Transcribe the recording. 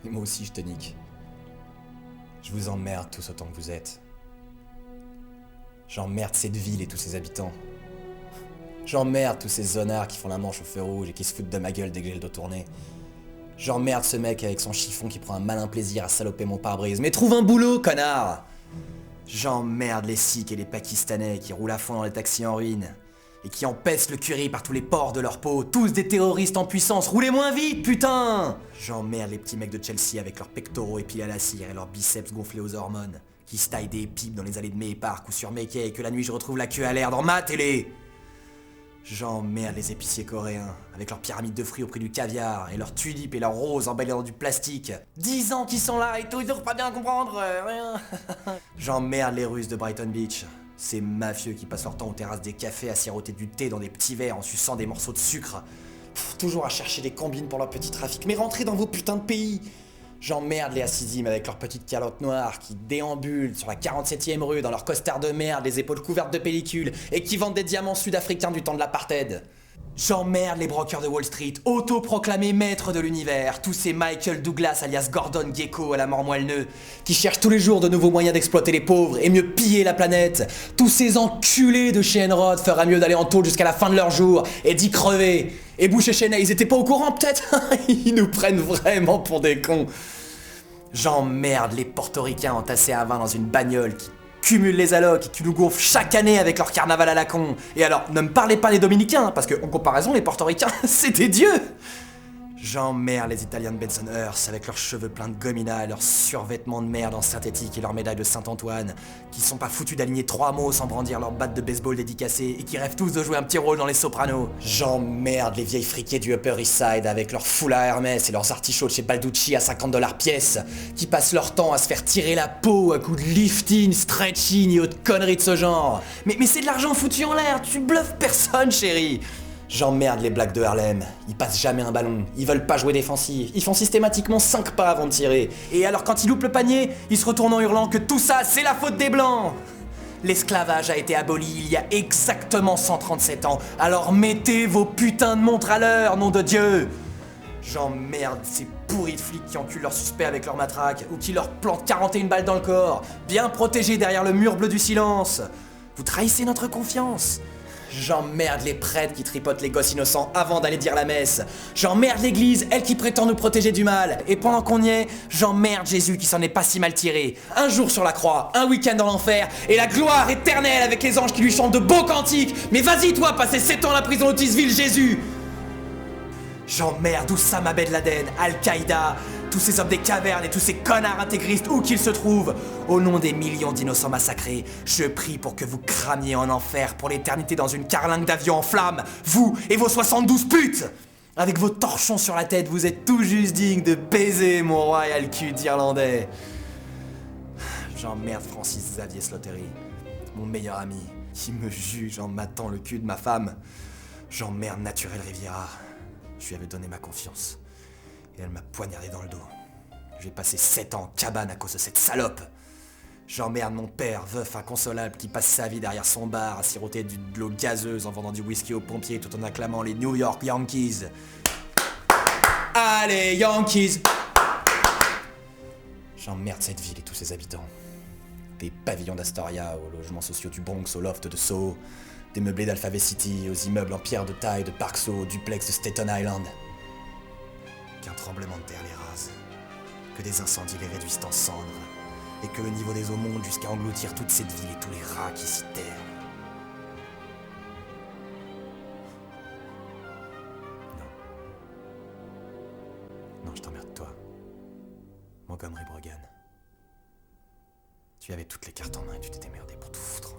Et moi aussi je te nique. Je vous emmerde tous autant que vous êtes. J'emmerde cette ville et tous ses habitants. J'emmerde tous ces zonards qui font la manche au feu rouge et qui se foutent de ma gueule dès que j'ai le dos tourné. J'emmerde ce mec avec son chiffon qui prend un malin plaisir à saloper mon pare-brise. Mais trouve un boulot, connard! J'emmerde les Sikhs et les Pakistanais qui roulent à fond dans les taxis en ruine et qui empêchent le curry par tous les pores de leur peau, tous des terroristes en puissance, roulez moins vite, putain! J'emmerde les petits mecs de Chelsea avec leurs pectoraux épilés à la cire et leurs biceps gonflés aux hormones, qui se taillent des pipes dans les allées de May Park ou sur Mickey et que la nuit je retrouve la queue à l'air dans ma télé! J'emmerde les épiciers coréens, avec leurs pyramides de fruits au prix du caviar, et leurs tulipes et leurs roses emballées dans du plastique. 10 ans qu'ils sont là et toujours pas bien comprendre, rien. J'emmerde les Russes de Brighton Beach, ces mafieux qui passent leur temps aux terrasses des cafés à siroter du thé dans des petits verres en suçant des morceaux de sucre. Toujours à chercher des combines pour leur petit trafic, mais rentrez dans vos putains de pays. J'emmerde les Hassidim avec leurs petites calottes noires qui déambulent sur la 47e rue dans leurs costards de merde, les épaules couvertes de pellicules et qui vendent des diamants sud-africains du temps de l'apartheid. J'emmerde les brokers de Wall Street, autoproclamés maîtres de l'univers, tous ces Michael Douglas alias Gordon Gekko à la mort moelle-neu, qui cherchent tous les jours de nouveaux moyens d'exploiter les pauvres et mieux piller la planète. Tous ces enculés de chez Enrod feraient mieux d'aller en tôle jusqu'à la fin de leur jour et d'y crever. Et Bush et Cheney, ils étaient pas au courant peut-être? Ils nous prennent vraiment pour des cons. J'emmerde les portoricains entassés à 20 dans une bagnole qui cumulent les allocs et qui nous gonflent chaque année avec leur carnaval à la con. Et alors, ne me parlez pas des dominicains, parce que en comparaison, les portoricains, c'est des dieux. J'emmerde les Italiens de Bensonhurst avec leurs cheveux pleins de gomina, leurs survêtements de merde en synthétique et leurs médailles de Saint-Antoine, qui sont pas foutus d'aligner 3 mots sans brandir leur batte de baseball dédicacée et qui rêvent tous de jouer un petit rôle dans les Sopranos. J'emmerde les vieilles friquées du Upper East Side avec leurs foulards Hermès et leurs artichauts de chez Balducci à 50$ pièce, qui passent leur temps à se faire tirer la peau à coups de lifting, stretching et autres conneries de ce genre. Mais c'est de l'argent foutu en l'air, tu bluffes personne, chérie. J'emmerde les Blacks de Harlem, ils passent jamais un ballon, ils veulent pas jouer défensif, ils font systématiquement 5 pas avant de tirer. Et alors quand ils loupent le panier, ils se retournent en hurlant que tout ça c'est la faute des Blancs. L'esclavage a été aboli il y a exactement 137 ans, alors mettez vos putains de montres à l'heure, nom de Dieu. J'emmerde ces pourris de flics qui enculent leurs suspects avec leur matraque, ou qui leur plantent 41 balles dans le corps, bien protégés derrière le mur bleu du silence. Vous trahissez notre confiance. J'emmerde les prêtres qui tripotent les gosses innocents avant d'aller dire la messe. J'emmerde l'église, elle qui prétend nous protéger du mal. Et pendant qu'on y est, j'emmerde Jésus qui s'en est pas si mal tiré. Un jour sur la croix, un week-end dans l'enfer, et la gloire éternelle avec les anges qui lui chantent de beaux cantiques. Mais vas-y toi, passer 7 ans à la prison d'Otisville, Jésus. J'emmerde Oussama Ben Laden, Al-Qaïda, tous ces hommes des cavernes et tous ces connards intégristes où qu'ils se trouvent. Au nom des millions d'innocents massacrés, je prie pour que vous cramiez en enfer pour l'éternité dans une carlingue d'avion en flammes, vous et vos 72 putes. Avec vos torchons sur la tête, vous êtes tout juste dignes de baiser mon royal cul d'Irlandais. J'emmerde Francis Xavier Slattery, mon meilleur ami, qui me juge en matant le cul de ma femme. J'emmerde Naturel Riviera. Je lui avais donné ma confiance. Et elle m'a poignardé dans le dos. J'ai passé 7 ans en cabane à cause de cette salope. J'emmerde mon père, veuf inconsolable, qui passe sa vie derrière son bar à siroter de l'eau gazeuse en vendant du whisky aux pompiers tout en acclamant les New York Yankees. Allez, Yankees! J'emmerde cette ville et tous ses habitants. Des pavillons d'Astoria aux logements sociaux du Bronx, au loft de Soho, des meublés d'Alphabet City, aux immeubles en pierre de taille de Park Slope, au duplex de Staten Island. Qu'un tremblement de terre les rase, que des incendies les réduisent en cendres, et que le niveau des eaux monte jusqu'à engloutir toute cette ville et tous les rats qui s'y terrent. Non. Non, je t'emmerde toi. Montgomery Brogan. Tu avais toutes les cartes en main et tu t'étais merdé pour tout foutre.